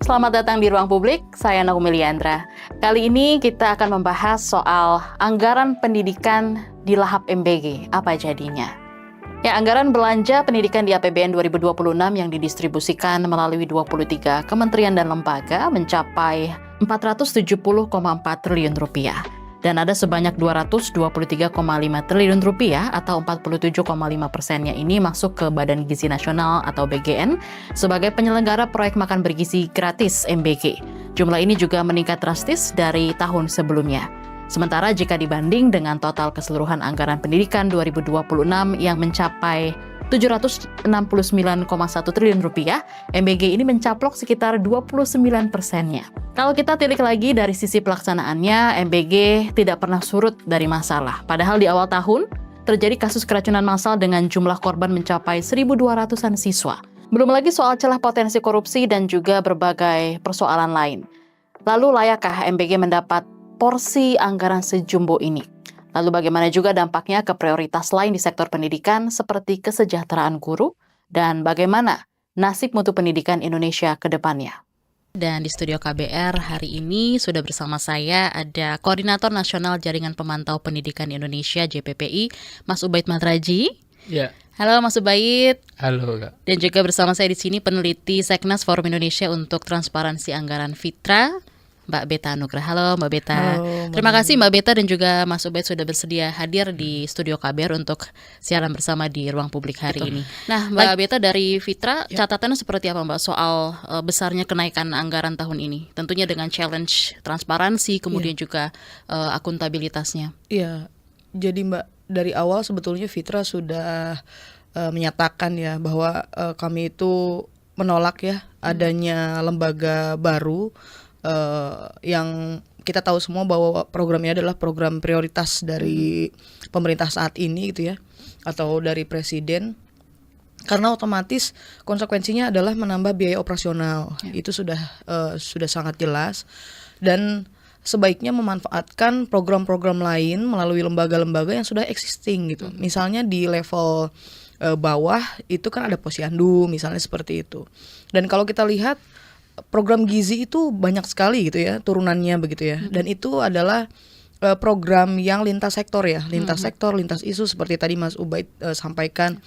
Selamat datang di Ruang Publik, saya Naomi Liandra. Kali ini kita akan membahas soal anggaran pendidikan di lahap MBG, apa jadinya? Ya, anggaran belanja pendidikan di APBN 2026 yang didistribusikan melalui 23 kementerian dan lembaga mencapai 470,4 triliun rupiah. Dan ada sebanyak 223,5 triliun rupiah atau 47,5%-nya ini masuk ke Badan Gizi Nasional atau BGN sebagai penyelenggara proyek makan bergizi gratis MBG. Jumlah ini juga meningkat drastis dari tahun sebelumnya. Sementara jika dibanding dengan total keseluruhan anggaran pendidikan 2026 yang mencapai 769,1 triliun rupiah, MBG ini mencaplok sekitar 29%-nya. Kalau kita tilik lagi dari sisi pelaksanaannya, MBG tidak pernah surut dari masalah. Padahal di awal tahun, terjadi kasus keracunan massal dengan jumlah korban mencapai 1.200-an siswa. Belum lagi soal celah potensi korupsi dan juga berbagai persoalan lain. Lalu layakkah MBG mendapat porsi anggaran sejumbo ini? Lalu bagaimana juga dampaknya ke prioritas lain di sektor pendidikan seperti kesejahteraan guru dan bagaimana nasib mutu pendidikan Indonesia ke depannya? Dan di studio KBR hari ini sudah bersama saya ada Koordinator Nasional Jaringan Pemantau Pendidikan Indonesia JPPI, Mas Ubaid Matraji. Ya. Halo Mas Ubaid. Halo Kak. Dan juga bersama saya di sini peneliti Seknas Forum Indonesia untuk Transparansi Anggaran Fitra, Mbak Beta Nugraha. Halo Mbak Beta. Halo, Terima kasih Mbak Beta dan juga Mas Ubaid sudah bersedia hadir di studio KBR untuk siaran bersama di Ruang Publik hari ini. Nah Mbak Beta dari Fitra, catatannya seperti apa Mbak soal besarnya kenaikan anggaran tahun ini? Tentunya dengan challenge transparansi, kemudian juga akuntabilitasnya. Iya, jadi Mbak dari awal sebetulnya Fitra sudah menyatakan ya bahwa kami itu menolak ya adanya lembaga baru yang kita tahu semua bahwa programnya adalah program prioritas dari pemerintah saat ini gitu ya, atau dari presiden, karena otomatis konsekuensinya adalah menambah biaya operasional. Itu sudah sangat jelas, dan sebaiknya memanfaatkan program-program lain melalui lembaga-lembaga yang sudah existing gitu. Misalnya di level bawah itu kan ada Posyandu misalnya seperti itu. Dan kalau kita lihat program gizi itu banyak sekali gitu ya turunannya begitu ya, dan itu adalah program yang lintas sektor ya, lintas sektor, lintas isu seperti tadi Mas Ubaid sampaikan.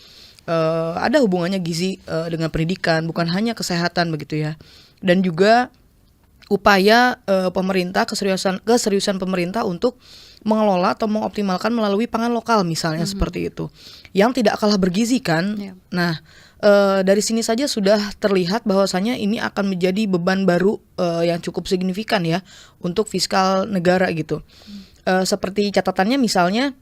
Ada hubungannya gizi dengan pendidikan, bukan hanya kesehatan begitu ya, dan juga upaya pemerintah, keseriusan pemerintah untuk mengelola atau mengoptimalkan melalui pangan lokal misalnya seperti itu, yang tidak kalah bergizi kan. Nah, dari sini saja sudah terlihat bahwasanya ini akan menjadi beban baru yang cukup signifikan ya untuk fiskal negara gitu. Seperti catatannya misalnya,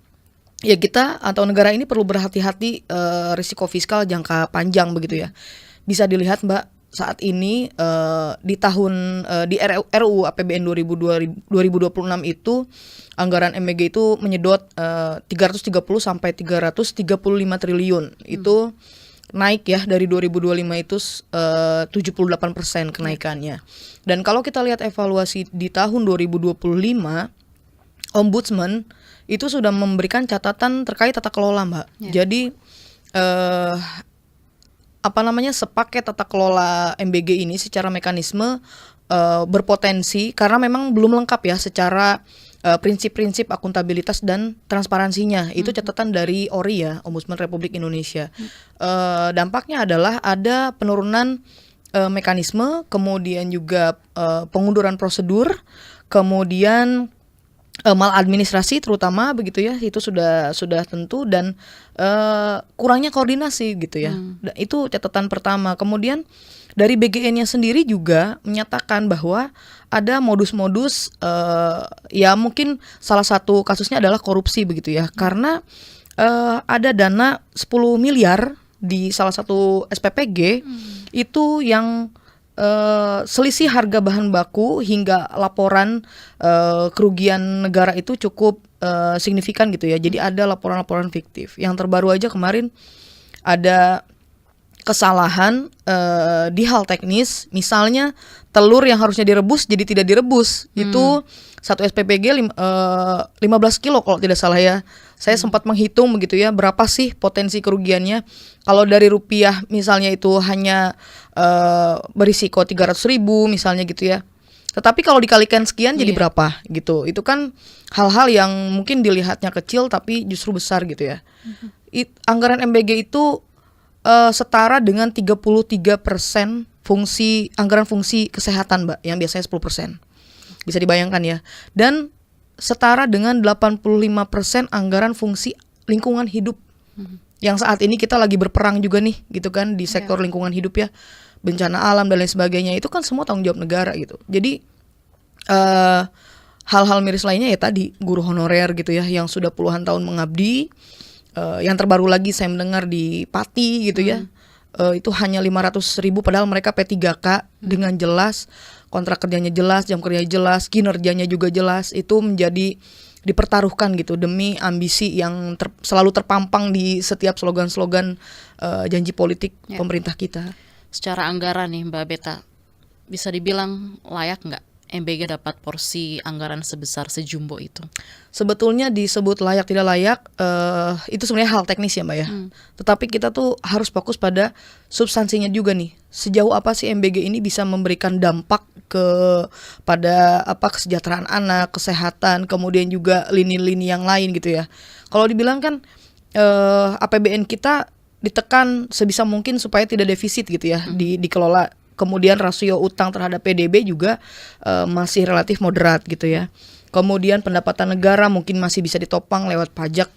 ya kita atau negara ini perlu berhati-hati risiko fiskal jangka panjang begitu ya. Bisa dilihat Mbak saat ini di RUU APBN 2026 itu anggaran MBG itu menyedot 330 sampai 335 triliun. Itu naik ya dari 2025 itu 78% kenaikannya. Dan kalau kita lihat evaluasi di tahun 2025, Ombudsman itu sudah memberikan catatan terkait tata kelola Mbak. Jadi sepaket tata kelola MBG ini secara mekanisme berpotensi, karena memang belum lengkap ya secara prinsip-prinsip akuntabilitas dan transparansinya. Itu catatan dari ORI ya, Ombudsman Republik Indonesia. Dampaknya adalah ada penurunan mekanisme, kemudian juga pengunduran prosedur, kemudian maladministrasi terutama begitu ya, itu sudah tentu, dan kurangnya koordinasi gitu ya. Itu catatan pertama. Kemudian dari BGN-nya sendiri juga menyatakan bahwa ada modus-modus, ya mungkin salah satu kasusnya adalah korupsi begitu ya, karena ada dana 10 miliar di salah satu SPPG itu yang selisih harga bahan baku hingga laporan kerugian negara itu cukup signifikan gitu ya. Jadi ada laporan-laporan fiktif. Yang terbaru aja kemarin ada kesalahan di hal teknis, misalnya telur yang harusnya direbus jadi tidak direbus. Itu satu SPPG 15 kilo kalau tidak salah ya. Saya sempat menghitung begitu ya, berapa sih potensi kerugiannya. Kalau dari rupiah misalnya itu hanya berisiko 300.000 misalnya gitu ya. Tetapi kalau dikalikan sekian jadi berapa gitu. Itu kan hal-hal yang mungkin dilihatnya kecil tapi justru besar gitu ya. Anggaran MBG itu setara dengan 33% anggaran fungsi kesehatan, Mbak, yang biasanya 10%. Bisa dibayangkan ya. Dan setara dengan 85% anggaran fungsi lingkungan hidup. Yang saat ini kita lagi berperang juga nih gitu kan di sektor lingkungan hidup ya. Bencana alam dan lain sebagainya, itu kan semua tanggung jawab negara gitu. Jadi hal-hal miris lainnya ya tadi guru honorer gitu ya yang sudah puluhan tahun mengabdi. Yang terbaru lagi saya mendengar di Pati gitu ya, itu hanya 500.000 padahal mereka P3K dengan jelas, kontrak kerjanya jelas, jam kerjanya jelas, kinerjanya juga jelas. Itu menjadi dipertaruhkan gitu demi ambisi yang selalu terpampang di setiap slogan-slogan janji politik pemerintah kita. Secara anggaran nih Mbak Beta, bisa dibilang layak nggak MBG dapat porsi anggaran sebesar sejumbo itu? Sebetulnya disebut layak tidak layak itu sebenarnya hal teknis ya Mbak ya. Tetapi kita tuh harus fokus pada substansinya juga nih. Sejauh apa sih MBG ini bisa memberikan dampak pada kesejahteraan anak, kesehatan, kemudian juga lini-lini yang lain gitu ya. Kalau dibilang kan APBN kita ditekan sebisa mungkin supaya tidak defisit gitu ya, dikelola. Kemudian rasio utang terhadap PDB juga masih relatif moderat gitu ya. Kemudian pendapatan negara mungkin masih bisa ditopang lewat pajak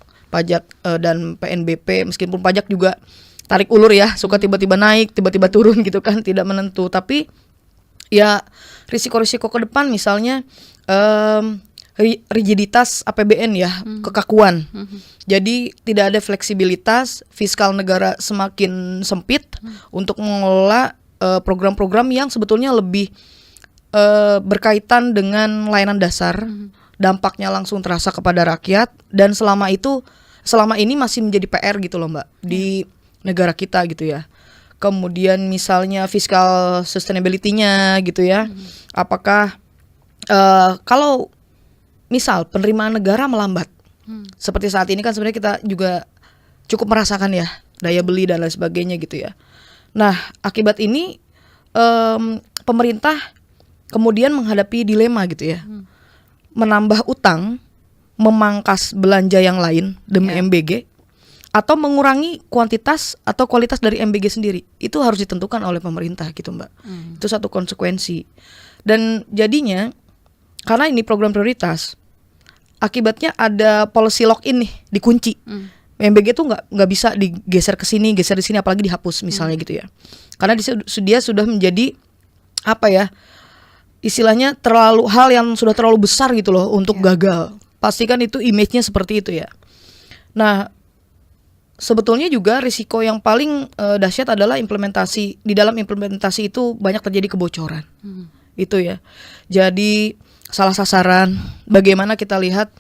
dan PNBP, meskipun pajak juga tarik ulur ya, suka tiba-tiba naik, tiba-tiba turun gitu kan, tidak menentu. Tapi ya risiko-risiko ke depan misalnya rigiditas APBN ya, kekakuan. Jadi tidak ada fleksibilitas, fiskal negara semakin sempit untuk mengelola program-program yang sebetulnya lebih berkaitan dengan layanan dasar, dampaknya langsung terasa kepada rakyat, dan selama ini masih menjadi PR gitu loh Mbak di negara kita gitu ya. Kemudian misalnya fiskal sustainability-nya gitu ya, apakah kalau misal penerimaan negara melambat, seperti saat ini kan sebenarnya kita juga cukup merasakan ya daya beli dan lain sebagainya gitu ya. Nah, akibat ini pemerintah kemudian menghadapi dilema gitu ya. Menambah utang, memangkas belanja yang lain demi MBG, atau mengurangi kuantitas atau kualitas dari MBG sendiri. Itu harus ditentukan oleh pemerintah gitu Mbak. Itu satu konsekuensi. Dan jadinya, karena ini program prioritas, akibatnya ada policy lock-in nih, dikunci. MBG tuh nggak bisa digeser ke sini, geser di sini, apalagi dihapus misalnya gitu ya. Karena dia sudah menjadi istilahnya hal yang sudah terlalu besar gitu loh untuk gagal. Pastikan itu image-nya seperti itu ya. Nah, sebetulnya juga risiko yang paling dahsyat adalah di dalam implementasi itu banyak terjadi kebocoran. Itu ya. Jadi salah sasaran. Bagaimana kita lihat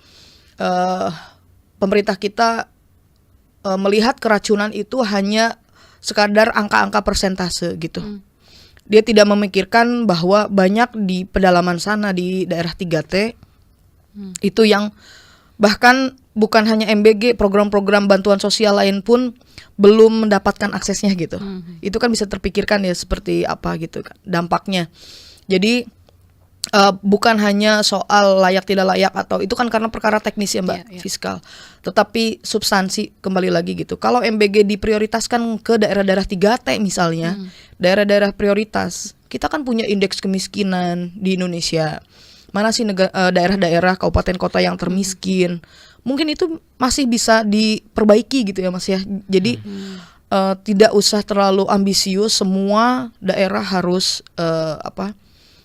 pemerintah kita melihat keracunan itu hanya sekadar angka-angka persentase gitu. Dia tidak memikirkan bahwa banyak di pedalaman sana di daerah 3T itu yang bahkan bukan hanya MBG, program-program bantuan sosial lain pun belum mendapatkan aksesnya gitu. Itu kan bisa terpikirkan ya seperti apa gitu kan dampaknya. Jadi bukan hanya soal layak tidak layak atau itu kan karena perkara teknis ya Mbak, fiskal. Tetapi substansi kembali lagi gitu. Kalau MBG diprioritaskan ke daerah-daerah 3T misalnya, daerah-daerah prioritas, kita kan punya indeks kemiskinan di Indonesia. Mana sih daerah-daerah kabupaten kota yang termiskin? Mungkin itu masih bisa diperbaiki gitu ya Mas ya. Jadi tidak usah terlalu ambisius, semua daerah harus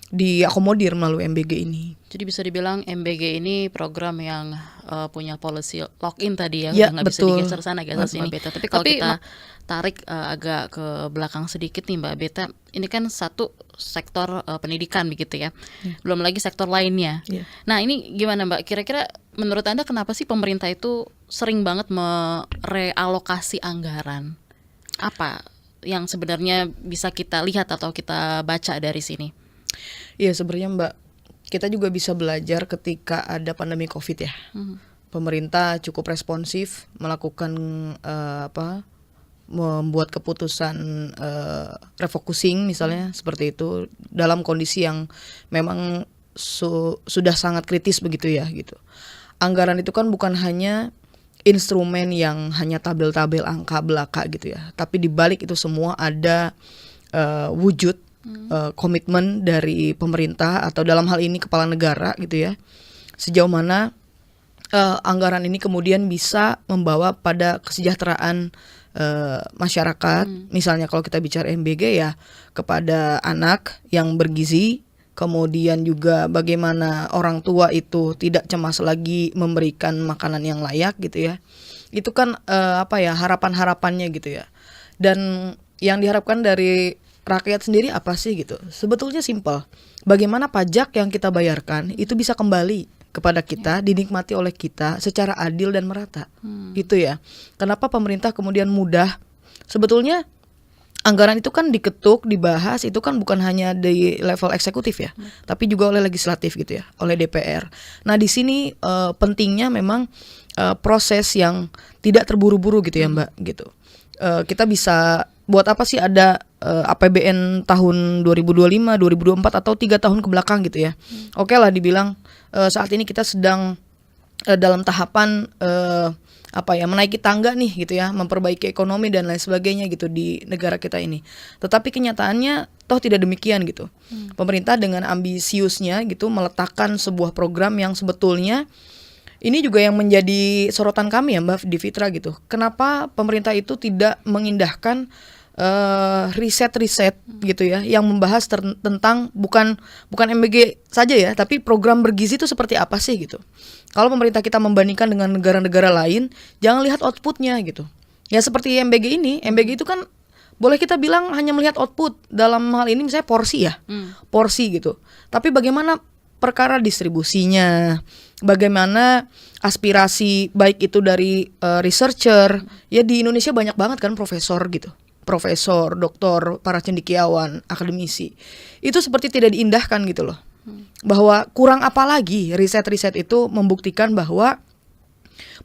diakomodir melalui MBG ini. Jadi bisa dibilang MBG ini program yang punya policy lock-in tadi ya, Ya nggak bisa betul. digeser sana geser sini. Tapi kalau kita tarik agak ke belakang sedikit nih Mbak Beta, ini kan satu sektor pendidikan begitu ya, belum lagi sektor lainnya. Nah ini gimana Mbak, kira-kira menurut Anda kenapa sih pemerintah itu sering banget merealokasi anggaran? Apa yang sebenarnya bisa kita lihat atau kita baca dari sini? Iya sebenarnya Mbak, kita juga bisa belajar ketika ada pandemi COVID ya. Pemerintah cukup responsif melakukan membuat keputusan refocusing misalnya seperti itu dalam kondisi yang memang sudah sangat kritis begitu ya gitu. Anggaran itu kan bukan hanya instrumen yang hanya tabel-tabel angka belaka gitu ya, tapi di balik itu semua ada wujud komitmen dari pemerintah atau dalam hal ini kepala negara gitu ya, sejauh mana anggaran ini kemudian bisa membawa pada kesejahteraan masyarakat. Misalnya kalau kita bicara MBG ya, kepada anak yang bergizi, kemudian juga bagaimana orang tua itu tidak cemas lagi memberikan makanan yang layak gitu ya. Itu kan harapan-harapannya gitu ya. Dan yang diharapkan dari rakyat sendiri apa sih gitu? Sebetulnya simpel. Bagaimana pajak yang kita bayarkan itu bisa kembali kepada kita, dinikmati oleh kita secara adil dan merata. Gitu ya. Kenapa pemerintah kemudian mudah? Sebetulnya anggaran itu kan diketuk, dibahas, itu kan bukan hanya di level eksekutif ya, tapi juga oleh legislatif gitu ya, oleh DPR. Nah di sini pentingnya memang proses yang tidak terburu-buru gitu ya Mbak gitu. Kita bisa buat apa sih ada APBN tahun 2025, 2024 atau 3 tahun ke belakang gitu ya. Oke lah dibilang saat ini kita sedang dalam tahapan menaiki tangga nih gitu ya, memperbaiki ekonomi dan lain sebagainya gitu di negara kita ini. Tetapi kenyataannya toh tidak demikian gitu. Pemerintah dengan ambisiusnya gitu meletakkan sebuah program yang sebetulnya ini juga yang menjadi sorotan kami ya Mbak di Fitra gitu. Kenapa pemerintah itu tidak mengindahkan riset-riset gitu ya yang membahas tentang bukan MBG saja ya, tapi program bergizi itu seperti apa sih gitu. Kalau pemerintah kita membandingkan dengan negara-negara lain, jangan lihat outputnya gitu. Ya seperti MBG ini, MBG itu kan boleh kita bilang hanya melihat output, dalam hal ini misalnya porsi ya, porsi gitu. Tapi bagaimana perkara distribusinya, bagaimana aspirasi baik itu dari researcher, ya di Indonesia banyak banget kan profesor gitu. Profesor, doktor, para cendekiawan, akademisi. Itu seperti tidak diindahkan gitu loh. Bahwa kurang apa lagi riset-riset itu membuktikan bahwa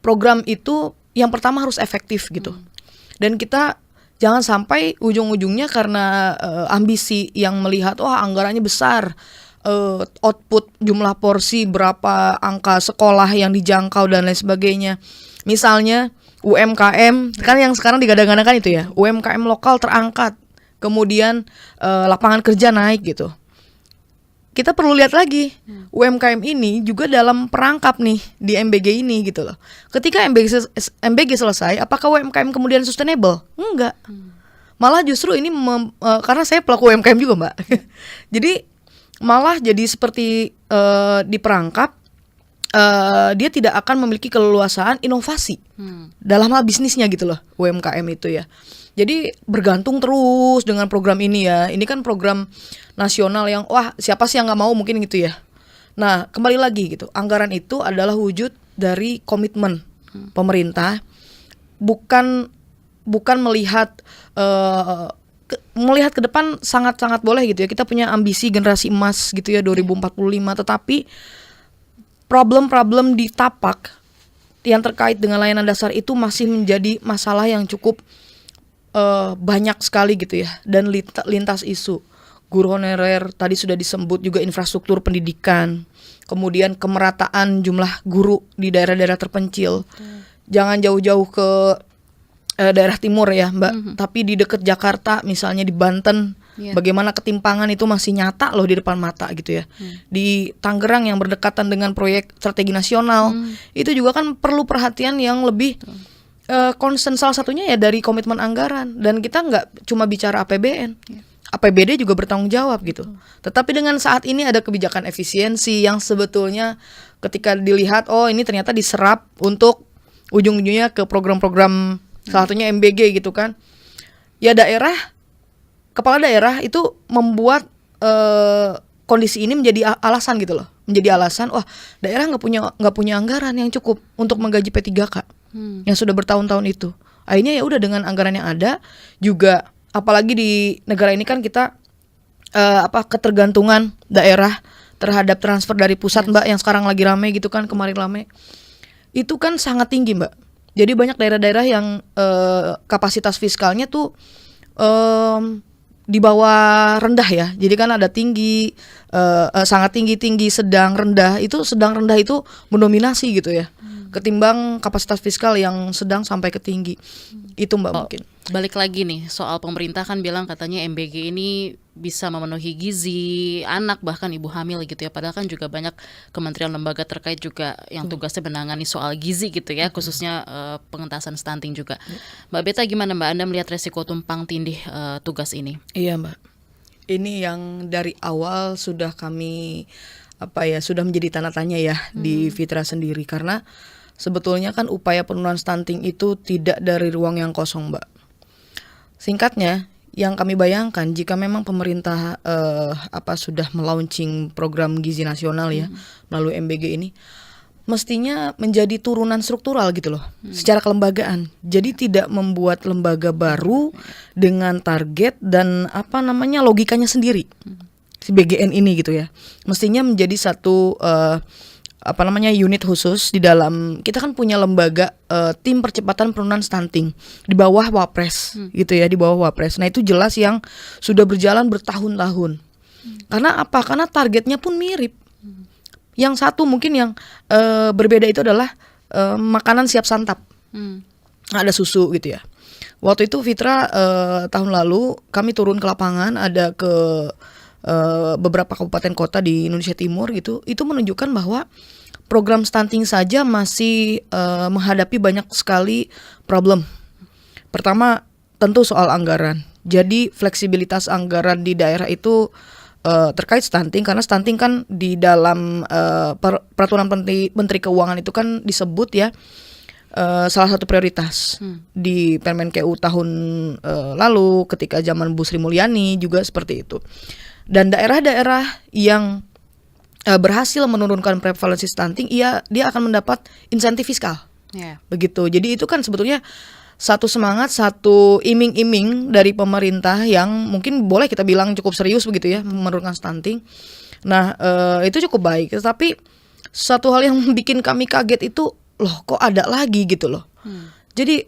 program itu yang pertama harus efektif gitu. Dan kita jangan sampai ujung-ujungnya karena ambisi yang melihat anggarannya besar, output jumlah porsi berapa, angka sekolah yang dijangkau dan lain sebagainya. Misalnya UMKM kan yang sekarang digadang-gadangkan itu ya, UMKM lokal terangkat, kemudian lapangan kerja naik gitu. Kita perlu lihat lagi UMKM ini juga dalam perangkap nih di MBG ini gitu loh. Ketika MBG selesai, apakah UMKM kemudian sustainable? Enggak. Malah justru ini karena saya pelaku UMKM juga Mbak. Jadi malah jadi seperti diperangkap. Dia tidak akan memiliki keleluasaan inovasi dalam hal bisnisnya gitu loh UMKM itu ya. Jadi bergantung terus dengan program ini ya. Ini kan program nasional yang siapa sih yang nggak mau mungkin gitu ya. Nah kembali lagi gitu, anggaran itu adalah wujud dari komitmen pemerintah, bukan melihat melihat ke depan. Sangat-sangat boleh gitu ya, kita punya ambisi generasi emas gitu ya 2045, tetapi problem-problem di tapak yang terkait dengan layanan dasar itu masih menjadi masalah yang cukup banyak sekali gitu ya, dan lintas isu. Guru honorer tadi sudah disebut, juga infrastruktur pendidikan, kemudian kemerataan jumlah guru di daerah-daerah terpencil. Jangan jauh-jauh ke daerah timur ya Mbak, tapi di dekat Jakarta misalnya di Banten, bagaimana ketimpangan itu masih nyata loh di depan mata gitu ya. Di Tangerang yang berdekatan dengan proyek strategi nasional, itu juga kan perlu perhatian yang lebih concern. Salah satunya ya dari komitmen anggaran. Dan kita nggak cuma bicara APBN, APBD juga bertanggung jawab gitu. Tetapi dengan saat ini ada kebijakan efisiensi yang sebetulnya ketika dilihat, ini ternyata diserap untuk ujung-ujungnya ke program-program salah satunya MBG gitu kan. Ya kepala daerah itu membuat kondisi ini menjadi alasan gitu loh. Menjadi alasan, daerah nggak punya anggaran yang cukup untuk menggaji P3K yang sudah bertahun-tahun itu. Akhirnya ya udah dengan anggaran yang ada juga apalagi di negara ini kan kita ketergantungan daerah terhadap transfer dari pusat, Mbak, yang sekarang lagi rame gitu kan, kemarin rame. Itu kan sangat tinggi, Mbak. Jadi banyak daerah-daerah yang kapasitas fiskalnya tuh di bawah rendah ya. Jadi kan ada tinggi, sangat tinggi, tinggi, sedang, rendah. Itu sedang rendah itu mendominasi gitu ya. Ketimbang kapasitas fiskal yang sedang sampai ke tinggi. Itu Mbak mungkin. Balik lagi nih soal pemerintah kan bilang katanya MBG ini bisa memenuhi gizi anak bahkan ibu hamil gitu ya. Padahal kan juga banyak kementerian lembaga terkait juga yang tugasnya menangani soal gizi gitu ya, khususnya pengentasan stunting juga. Mbak Beta gimana Mbak, Anda melihat resiko tumpang tindih tugas ini? Iya Mbak, ini yang dari awal sudah kami sudah menjadi tanda tanya ya di Fitra sendiri, karena sebetulnya kan upaya penurunan stunting itu tidak dari ruang yang kosong, Mbak. Singkatnya, yang kami bayangkan jika memang pemerintah sudah melaunching program gizi nasional ya melalui MBG ini, mestinya menjadi turunan struktural gitu loh, secara kelembagaan. Jadi tidak membuat lembaga baru dengan target dan logikanya sendiri. Si BGN ini gitu ya. Mestinya menjadi satu unit khusus di dalam, kita kan punya lembaga tim percepatan penurunan stunting di bawah Wapres gitu ya, di bawah Wapres. Nah itu jelas yang sudah berjalan bertahun-tahun. Karena apa? Karena targetnya pun mirip. Yang satu mungkin yang berbeda itu adalah makanan siap santap. Ada susu gitu ya. Waktu itu Fitra tahun lalu kami turun ke lapangan, ada ke beberapa kabupaten kota di Indonesia Timur gitu. Itu menunjukkan bahwa program stunting saja masih menghadapi banyak sekali problem. Pertama tentu soal anggaran. Jadi fleksibilitas anggaran di daerah itu terkait stunting, karena stunting kan di dalam peraturan Menteri Keuangan itu kan disebut ya salah satu prioritas di Permenkeu tahun lalu ketika zaman Bu Sri Mulyani juga seperti itu. Dan daerah-daerah yang berhasil menurunkan prevalensi stunting, dia akan mendapat insentif fiskal. Begitu. Jadi itu kan sebetulnya satu semangat, satu iming-iming dari pemerintah yang mungkin boleh kita bilang cukup serius begitu ya, menurunkan stunting. Nah, itu cukup baik. Tetapi satu hal yang bikin kami kaget itu, loh kok ada lagi gitu loh. Jadi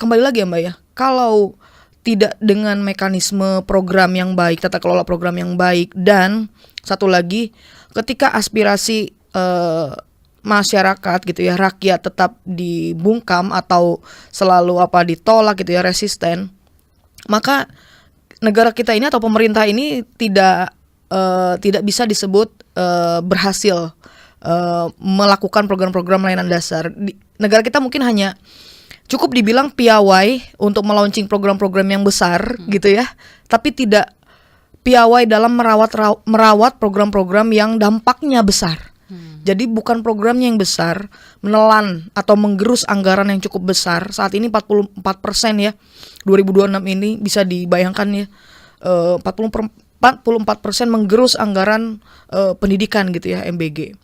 kembali lagi ya Mbak ya, kalau tidak dengan mekanisme program yang baik, tata kelola program yang baik, dan satu lagi ketika aspirasi masyarakat gitu ya, rakyat tetap dibungkam atau selalu ditolak gitu ya, resisten, maka negara kita ini atau pemerintah ini tidak bisa disebut berhasil melakukan program-program layanan dasar. Negara kita mungkin hanya cukup dibilang piawai untuk melaunching program-program yang besar gitu ya, tapi tidak piawai dalam merawat program-program yang dampaknya besar. Jadi bukan programnya yang besar, menelan atau menggerus anggaran yang cukup besar. Saat ini 44% ya, 2026 ini bisa dibayangkan ya, 44% menggerus anggaran pendidikan gitu ya, MBG.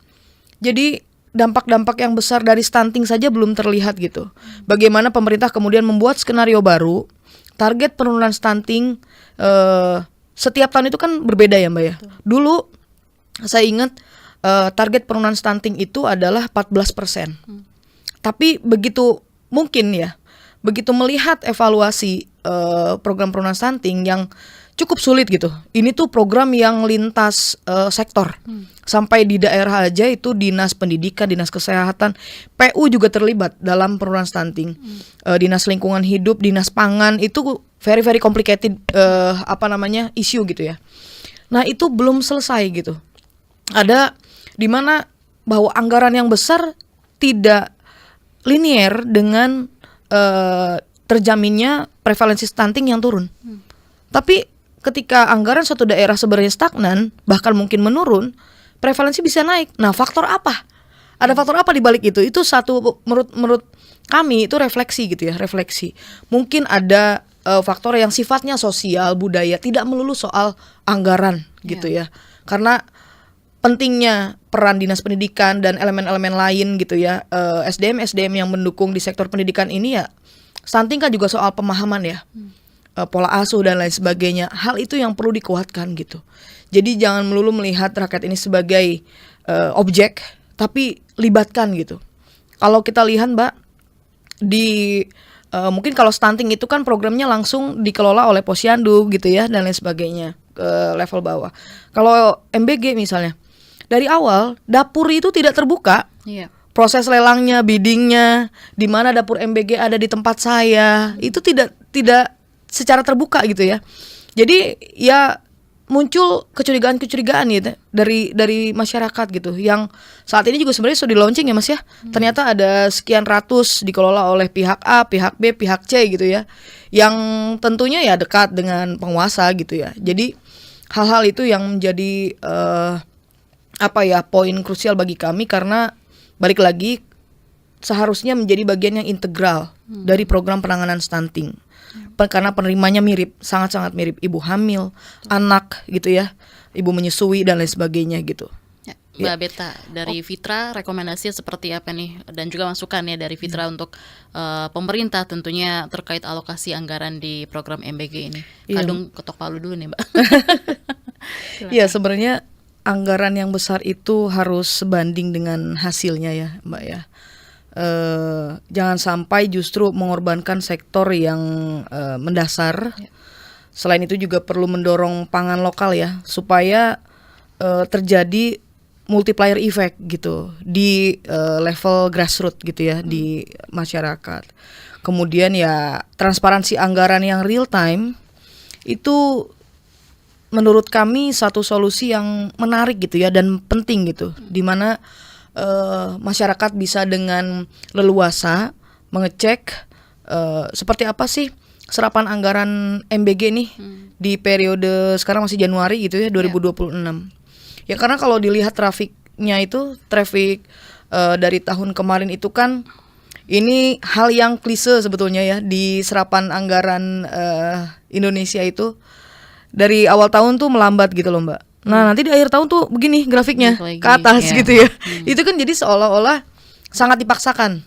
Jadi dampak-dampak yang besar dari stunting saja belum terlihat gitu. Bagaimana pemerintah kemudian membuat skenario baru, target penurunan stunting setiap tahun itu kan berbeda ya Mbak ya. Dulu saya ingat target penurunan stunting itu adalah 14%. Tapi begitu melihat evaluasi program penurunan stunting yang cukup sulit gitu. Ini tuh program yang lintas sektor. Sampai di daerah aja itu Dinas Pendidikan, Dinas Kesehatan, PU juga terlibat dalam penurunan stunting. Dinas Lingkungan Hidup, Dinas Pangan, itu very very complicated isu gitu ya. Nah, itu belum selesai gitu. Ada di mana bahwa anggaran yang besar tidak linier dengan terjaminnya prevalensi stunting yang turun. Tapi ketika anggaran suatu daerah sebenarnya stagnan, bahkan mungkin menurun, prevalensi bisa naik. Nah, faktor apa? Ada faktor apa di balik itu? Itu satu menurut kami itu refleksi gitu ya, refleksi. Mungkin ada faktor yang sifatnya sosial, budaya, tidak melulu soal anggaran gitu ya. Karena pentingnya peran Dinas Pendidikan dan elemen-elemen lain gitu ya, SDM yang mendukung di sektor pendidikan ini ya, stunting kan juga soal pemahaman ya. pola asuh dan lain sebagainya. Hal itu yang perlu dikuatkan gitu. Jadi jangan melulu melihat rakyat ini sebagai objek, tapi libatkan gitu. Kalau kita lihat Mbak, di mungkin kalau stunting itu kan programnya langsung dikelola oleh Posyandu gitu ya dan lain sebagainya ke level bawah. Kalau MBG misalnya, dari awal dapur itu tidak terbuka. Iya. Proses lelangnya, biddingnya, di mana dapur MBG ada di tempat saya, itu tidak secara terbuka gitu ya. Jadi ya muncul kecurigaan-kecurigaan gitu dari masyarakat gitu, yang saat ini juga sebenarnya sudah di launching ya Mas ya. Ternyata ada sekian ratus dikelola oleh pihak A, pihak B, pihak C gitu ya, yang tentunya ya dekat dengan penguasa gitu ya. Jadi hal-hal itu yang menjadi poin krusial bagi kami, karena balik lagi seharusnya menjadi bagian yang integral dari program penanganan stunting. Karena penerimanya mirip, sangat-sangat mirip, ibu hamil, anak gitu ya, ibu menyusui dan lain sebagainya gitu. Ya, Mbak Beta, dari Fitra rekomendasinya seperti apa nih? Dan juga masukan ya dari Fitra untuk pemerintah tentunya terkait alokasi anggaran di program MBG ini. Kadung ketok palu dulu nih Mbak. Iya, sebenarnya anggaran yang besar itu harus sebanding dengan hasilnya ya Mbak ya. Jangan sampai justru mengorbankan sektor yang mendasar. Selain itu juga perlu mendorong pangan lokal ya, supaya terjadi multiplier effect gitu di level grassroots gitu ya, di masyarakat. Kemudian ya transparansi anggaran yang real time itu menurut kami satu solusi yang menarik gitu ya dan penting gitu, di mana masyarakat bisa dengan leluasa mengecek seperti apa sih serapan anggaran MBG nih di periode sekarang masih Januari gitu ya 2026. Ya karena kalau dilihat trafiknya itu dari tahun kemarin itu kan ini hal yang klise sebetulnya ya, di serapan anggaran Indonesia itu dari awal tahun tuh melambat gitu loh Mbak. Nah nanti di akhir tahun tuh begini grafiknya ke atas gitu ya. Itu kan jadi seolah-olah sangat dipaksakan.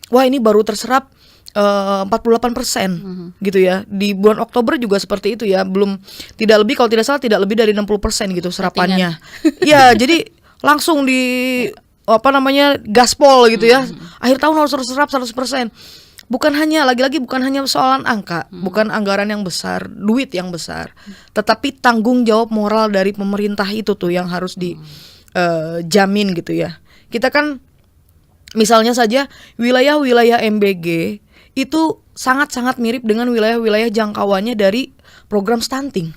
Wah ini baru terserap 48% gitu ya. Di bulan Oktober juga seperti itu ya. Belum, tidak lebih, kalau tidak salah tidak lebih dari 60% gitu serapannya. Ya jadi langsung di gaspol gitu ya. Akhir tahun harus terserap 100%. Bukan hanya, lagi-lagi bukan hanya persoalan angka, bukan anggaran yang besar, duit yang besar, tetapi tanggung jawab moral dari pemerintah itu tuh yang harus dijamin gitu ya. Kita kan misalnya saja wilayah-wilayah MBG itu sangat-sangat mirip dengan wilayah-wilayah jangkauannya dari program stunting.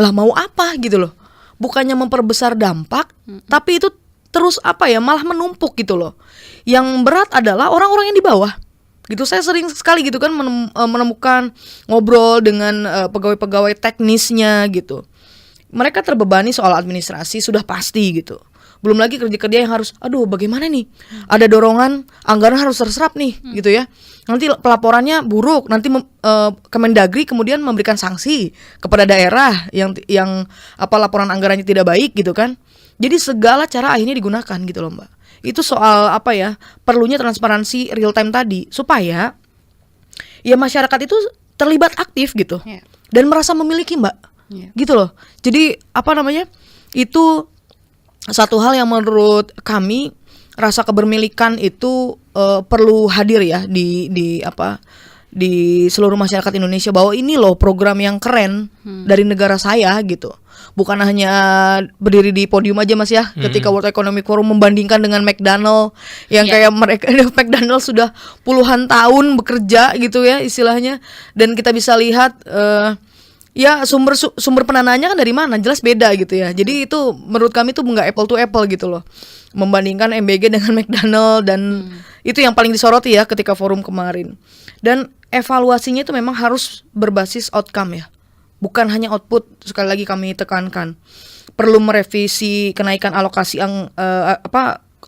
Lah mau apa gitu loh? Bukannya memperbesar dampak, tapi itu terus malah menumpuk gitu loh. Yang berat adalah orang-orang yang di bawah. Gitu, saya sering sekali gitu kan menemukan, ngobrol dengan pegawai-pegawai teknisnya gitu. Mereka terbebani soal administrasi sudah pasti gitu. Belum lagi kerja-kerja yang harus, bagaimana nih? Ada dorongan anggaran harus terserap nih gitu ya. Nanti pelaporannya buruk, nanti Kemendagri kemudian memberikan sanksi kepada daerah yang laporan anggarannya tidak baik gitu kan. Jadi segala cara akhirnya digunakan gitu loh Mbak. Itu soal perlunya transparansi real time tadi, supaya ya masyarakat itu terlibat aktif gitu dan merasa memiliki Mbak, gitu loh. Jadi itu satu hal yang menurut kami, rasa kepemilikan itu perlu hadir ya di seluruh masyarakat Indonesia, bahwa ini loh program yang keren dari negara saya gitu. Bukan hanya berdiri di podium aja Mas ya, ketika World Economic Forum membandingkan dengan McDonald yang kayak mereka McDonald sudah puluhan tahun bekerja gitu ya istilahnya, dan kita bisa lihat sumber pendananya kan dari mana, jelas beda gitu ya. Jadi itu menurut kami tuh nggak apple to apple gitu loh, membandingkan MBG dengan McDonald, dan itu yang paling disoroti ya ketika forum kemarin. Dan evaluasinya itu memang harus berbasis outcome ya, bukan hanya output. Sekali lagi kami tekankan, perlu merevisi kenaikan alokasi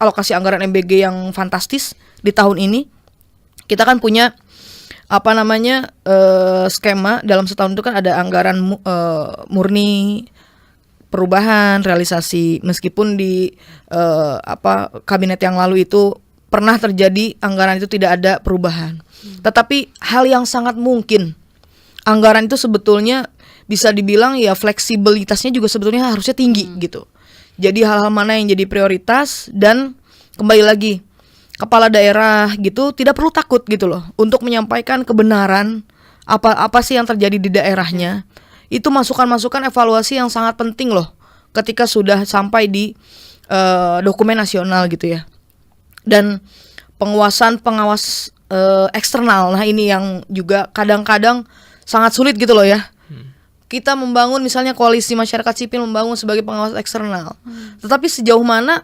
alokasi anggaran MBG yang fantastis di tahun ini. Kita kan punya skema dalam setahun itu kan ada anggaran murni perubahan realisasi, meskipun di kabinet yang lalu itu pernah terjadi anggaran itu tidak ada perubahan. Tetapi hal yang sangat mungkin anggaran itu sebetulnya bisa dibilang ya fleksibilitasnya juga sebetulnya harusnya tinggi gitu. Jadi hal-hal mana yang jadi prioritas, dan kembali lagi kepala daerah gitu tidak perlu takut gitu loh untuk menyampaikan kebenaran apa sih yang terjadi di daerahnya. Itu masukan-masukan evaluasi yang sangat penting loh ketika sudah sampai di dokumen nasional gitu ya. Dan pengawas eksternal, nah ini yang juga kadang-kadang sangat sulit gitu loh ya. Kita membangun misalnya koalisi masyarakat sipil membangun sebagai pengawas eksternal, tetapi sejauh mana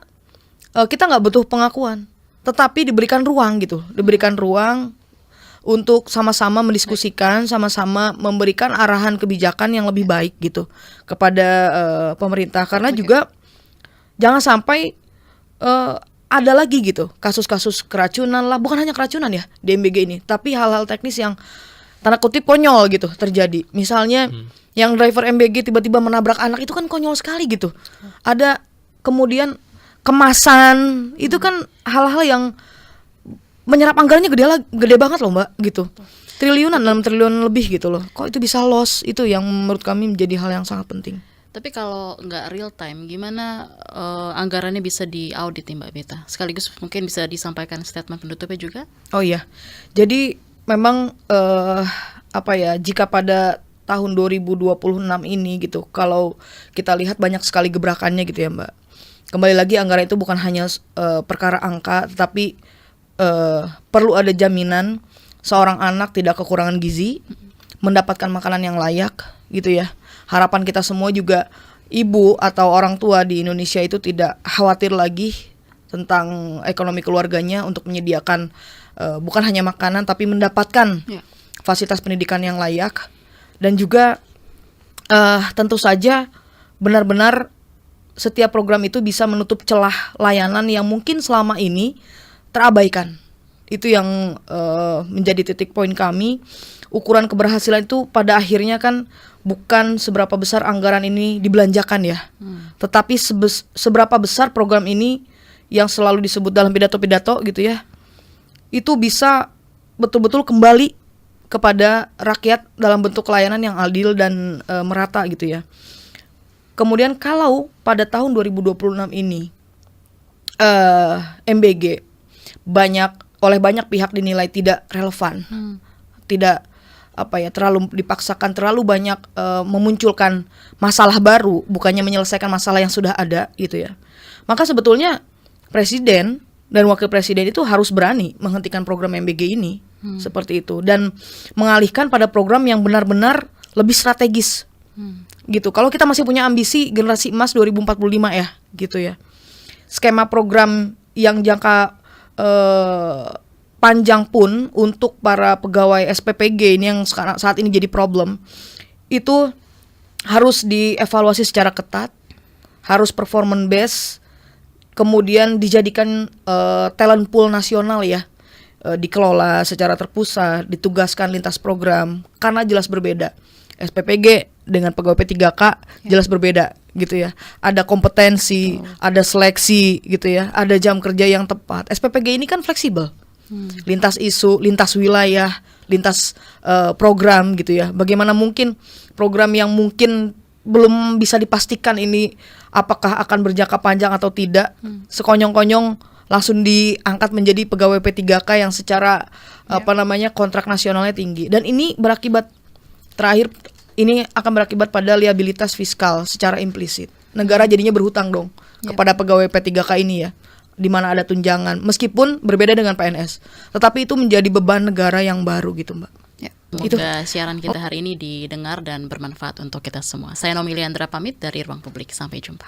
kita nggak butuh pengakuan, tetapi diberikan ruang gitu, diberikan ruang untuk sama-sama mendiskusikan, sama-sama memberikan arahan kebijakan yang lebih baik gitu kepada pemerintah. Karena juga jangan sampai ada lagi gitu kasus-kasus keracunan lah, bukan hanya keracunan ya di MBG ini, tapi hal-hal teknis yang tanda kutip konyol gitu terjadi. Misalnya yang driver MBG tiba-tiba menabrak anak, itu kan konyol sekali gitu. Ada kemudian kemasan, itu kan hal-hal yang menyerap anggarannya gede banget loh Mbak gitu. Triliunan, 6 triliun lebih gitu loh. Kok itu bisa loss? Itu yang menurut kami menjadi hal yang sangat penting. Tapi kalau nggak real time, gimana anggarannya bisa diaudit nih Mbak Beta? Sekaligus mungkin bisa disampaikan statement penutupnya juga? Oh iya, jadi memang jika pada tahun 2026 ini gitu, kalau kita lihat banyak sekali gebrakannya gitu ya Mbak. Kembali lagi anggaran itu bukan hanya perkara angka, tetapi perlu ada jaminan seorang anak tidak kekurangan gizi, mendapatkan makanan yang layak gitu ya. Harapan kita semua juga ibu atau orang tua di Indonesia itu tidak khawatir lagi tentang ekonomi keluarganya untuk menyediakan bukan hanya makanan tapi mendapatkan fasilitas pendidikan yang layak. Dan juga tentu saja benar-benar setiap program itu bisa menutup celah layanan yang mungkin selama ini terabaikan. Itu yang menjadi titik poin kami. Ukuran keberhasilan itu pada akhirnya kan bukan seberapa besar anggaran ini dibelanjakan ya, tetapi seberapa besar program ini yang selalu disebut dalam pidato-pidato gitu ya, itu bisa betul-betul kembali kepada rakyat dalam bentuk layanan yang adil dan merata gitu ya. Kemudian kalau pada tahun 2026 ini MBG oleh banyak pihak dinilai tidak relevan, tidak terlalu dipaksakan, terlalu banyak memunculkan masalah baru, bukannya menyelesaikan masalah yang sudah ada gitu ya. Maka sebetulnya presiden dan wakil presiden itu harus berani menghentikan program MBG ini seperti itu dan mengalihkan pada program yang benar-benar lebih strategis gitu. Kalau kita masih punya ambisi generasi emas 2045 ya gitu ya, skema program yang jangka panjang pun untuk para pegawai SPPG ini yang saat ini jadi problem, itu harus dievaluasi secara ketat, harus performance based, kemudian dijadikan talent pool nasional ya, dikelola secara terpusat, ditugaskan lintas program, karena jelas berbeda. SPPG dengan pegawai P3K jelas berbeda gitu ya. Ada kompetensi, ada seleksi gitu ya, ada jam kerja yang tepat. SPPG ini kan fleksibel. Lintas isu, lintas wilayah, lintas program gitu ya. Bagaimana mungkin program yang mungkin belum bisa dipastikan ini apakah akan berjangka panjang atau tidak, sekonyong-konyong langsung diangkat menjadi pegawai P3K yang secara kontrak nasionalnya tinggi. Dan ini berakibat ini akan berakibat pada liabilitas fiskal secara implisit. Negara jadinya berhutang dong kepada pegawai P3K ini ya, di mana ada tunjangan meskipun berbeda dengan PNS. Tetapi itu menjadi beban negara yang baru gitu, Mbak. Ya, semoga siaran kita hari ini didengar dan bermanfaat untuk kita semua. Saya Nomi Liandra pamit dari Ruang Publik. Sampai jumpa.